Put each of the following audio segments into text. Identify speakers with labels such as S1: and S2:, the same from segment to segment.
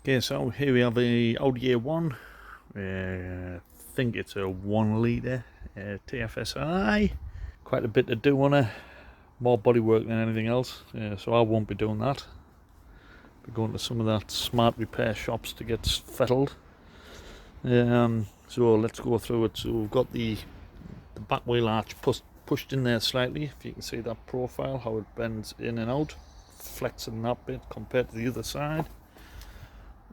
S1: Okay, so here we have a Audi A1. I think it's a 1 litre TFSI. Quite a bit to do on it. More bodywork than anything else. So I won't be doing that. Be going to some of that smart repair shops to get fettled. So let's go through it. So we've got the back wheel arch pushed in there slightly. If you can see that profile, how it bends in and out, flexing that bit compared to the other side,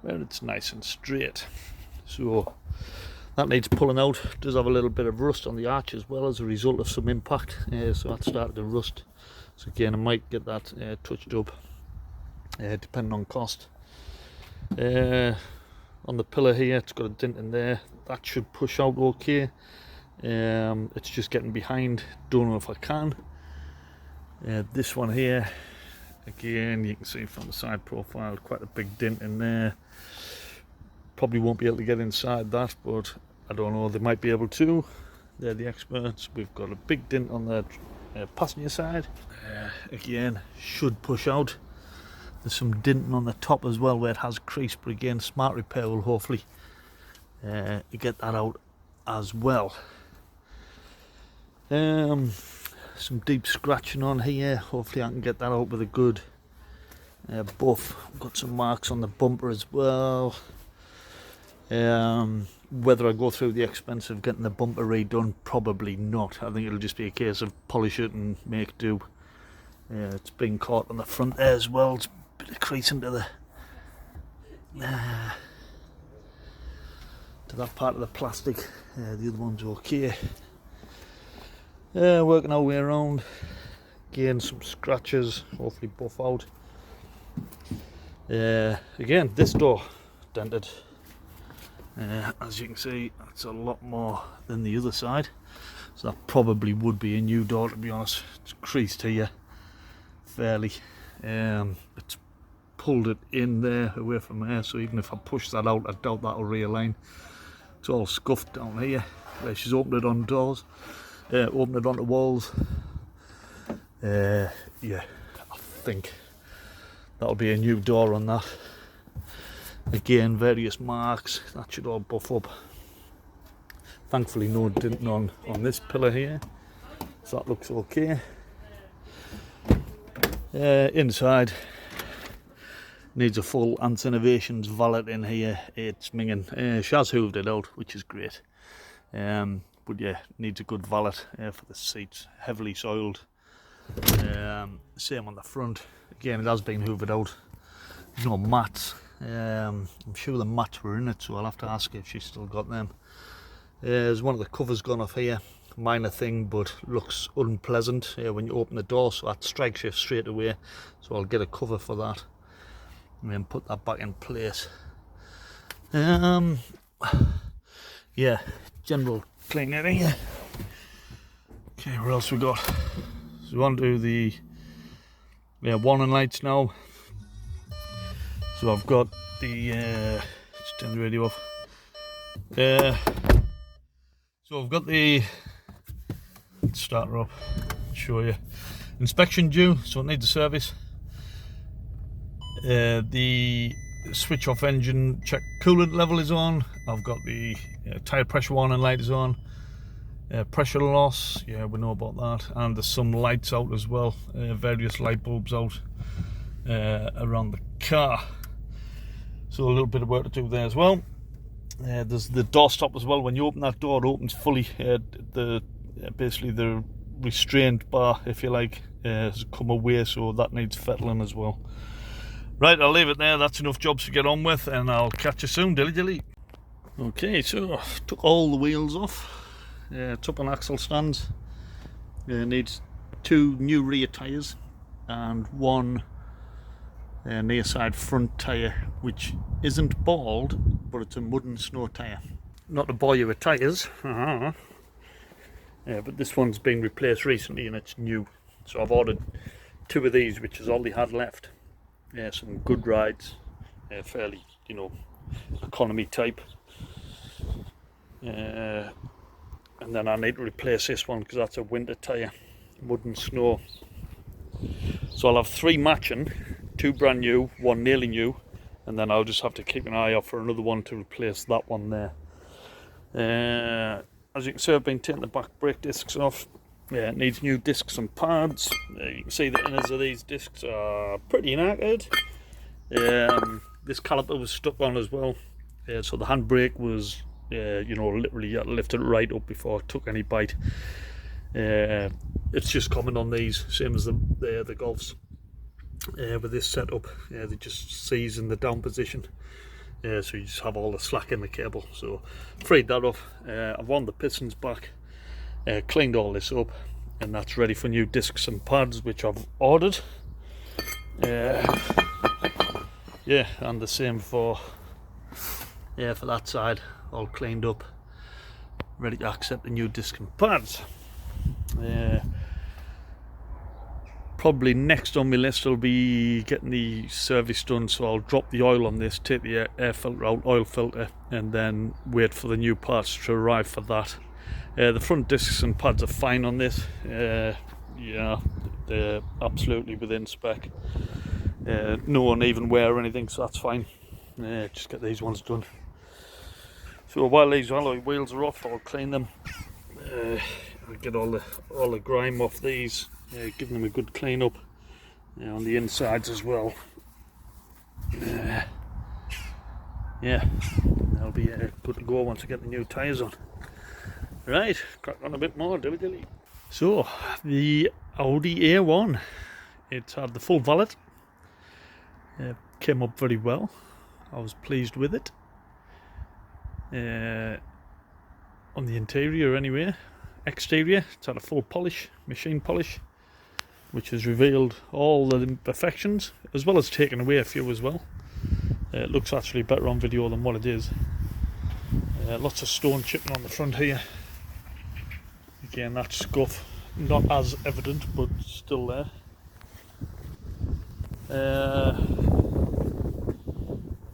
S1: where it's nice and straight. So that needs pulling out. It does have a little bit of rust on the arch as well as a result of some impact, so that started to rust. So again, I might get that touched up, depending on cost. On the pillar here, it's got a dent in there. That should push out okay. It's just getting behind. Don't know if I can. This one here, again, you can see from the side profile, quite a big dent in there. Probably won't be able to get inside that, but I don't know, they might be able to. They're the experts. We've got a big dent on the passenger side. Again, should push out. There's some denting on the top as well where it has crease, but again, smart repair will hopefully get that out as well. Some deep scratching on here. Hopefully I can get that out with a good buff. Got some marks on the bumper as well. Whether I go through the expense of getting the bumper redone, probably not. I think it'll just be a case of polish it and make do. It's been caught on the front there as well. It's a bit of crease into the to that part of the plastic. The other one's okay. Working our way around. Again, some scratches, hopefully buff out. Again, this door dented. As you can see, that's a lot more than the other side, so that probably would be a new door, to be honest. It's creased here fairly. It's pulled it in there away from there, so even if I push that out, I doubt that'll realign. It's all scuffed down here where she's opened it on doors, opened it onto walls. Yeah, I think that'll be a new door on that. Again, various marks. That should all buff up. Thankfully no denting on this pillar here, so that looks okay. Inside needs a full Anths Innovations valet in here. It's minging. Shaz hooved it out, which is great. But yeah, needs a good valet for the seats, heavily soiled. Same on the front. Again, it has been hoovered out. There's no mats. I'm sure the mats were in it, so I'll have to ask her if she's still got them. There's one of the covers gone off here. Minor thing, but looks unpleasant when you open the door, so that strikes you straight away. So I'll get a cover for that and then put that back in place. Yeah, general cleaning here. Okay, what else we got? So on to the warning lights now. So I've got the let's turn the radio off. So I've got the, let's start her up, show you. Inspection due, so it needs a service. The switch off engine check coolant level is on. I've got the tyre pressure warning light is on. Pressure loss, yeah, we know about that. And there's some lights out as well, various light bulbs out around the car. So a little bit of work to do there as well. There's the door stop as well. When you open that door, it opens fully. Basically the restraint bar, if you like, has come away, so that needs fettling as well. Right, I'll leave it there. That's enough jobs to get on with, and I'll catch you soon. Dilly dilly. Okay, so took all the wheels off. Took an axle stands. Needs 2 new rear tyres and 1 near side front tyre, which isn't bald, but it's a mud and snow tyre. Not to bore you with tyres, but this one's been replaced recently and it's new. So I've ordered 2 of these, which is all they had left. Some good rides, fairly, economy type. And then I need to replace this one because that's a winter tyre, mud and snow. So I'll have 3 matching, 2 brand new, 1 nearly new, and then I'll just have to keep an eye out for another one to replace that one there. As you can see, I've been taking the back brake discs off. Yeah, it needs new discs and pads. You can see the inners of these discs are pretty knackered. This caliper was stuck on as well, so the handbrake was, you know, literally you had to lift it right up before it took any bite. It's just common on these, same as the Golfs. With this setup, they just seize in the down position. So you just have all the slack in the cable. So freed that off. I've wound the pistons back, cleaned all this up, and that's ready for new discs and pads, which I've ordered. Yeah, and the same for that side, all cleaned up, ready to accept the new disc and pads. Probably next on my list will be getting the service done, so I'll drop the oil on this, take the air filter out, oil filter, and then wait for the new parts to arrive for that. The front discs and pads are fine on this. Yeah, they're absolutely within spec. No uneven wear or anything, so that's fine. Just get these ones done. So while these alloy wheels are off, I'll clean them. I'll get all the grime off these. Give them a good clean up on the insides as well. Yeah, they'll be good to go once I get the new tyres on. Right, crack on a bit more, dilly. So, the Audi A1, it's had the full valet. Came up very well. I was pleased with it. On the interior anyway. Exterior, it's had a full polish, machine polish, which has revealed all the imperfections, as well as taking away a few as well. It looks actually better on video than what it is. Lots of stone chipping on the front here. Again, that scuff, not as evident, but still there.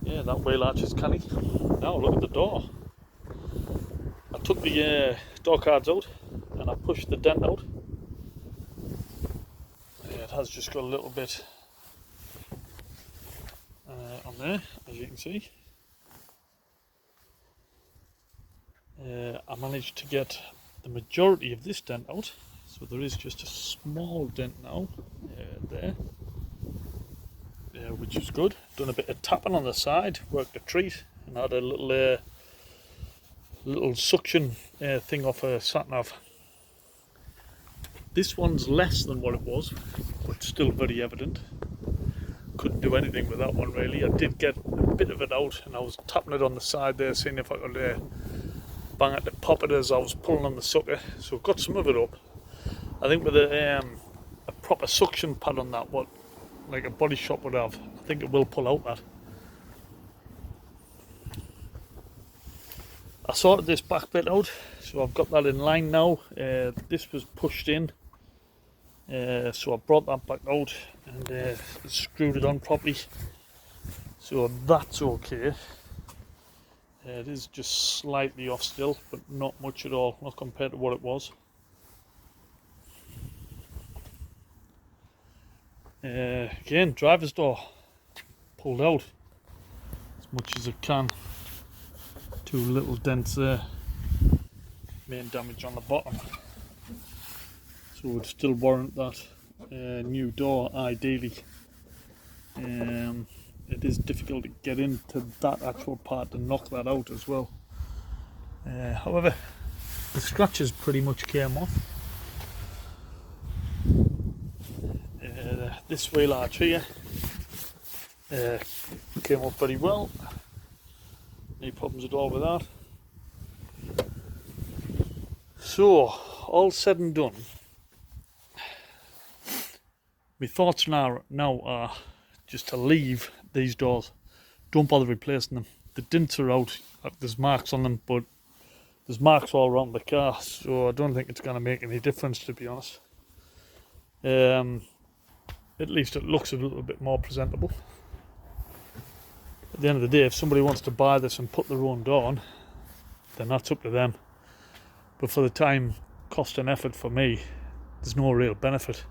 S1: Yeah, that wheel arch is canny. Now look at the door. I took the door cards out and I pushed the dent out. It has just got a little bit on there, as you can see. I managed to get the majority of this dent out, so there is just a small dent now there, which is good. Done a bit of tapping on the side, worked a treat, and had a little suction thing off a sat-nav. This one's less than what it was, but still very evident. Couldn't do anything with that one really. I did get a bit of it out, and I was tapping it on the side there, seeing if I could bang it to pop it as I was pulling on the sucker. So I've got some of it up. I think with a proper suction pad on that, what like a body shop would have, I think it will pull out that. I sorted this back bit out, so I've got that in line now. This was pushed in, so I brought that back out and screwed it on properly, so that's okay. It is just slightly off still, but not much at all, not compared to what it was. Again, driver's door pulled out as much as it can. Two little dents there, main damage on the bottom, so it would still warrant that new door ideally. It is difficult to get into that actual part to knock that out as well. However, the scratches pretty much came off. This wheel arch here came up very well. Any problems at all with that? So, all said and done, my thoughts now are just to leave these doors. Don't bother replacing them. The dints are out, there's marks on them, but there's marks all around the car, so I don't think it's going to make any difference, to be honest. At least it looks a little bit more presentable. At the end of the day, if somebody wants to buy this and put their own door on, then that's up to them. But for the time, cost and effort for me, there's no real benefit.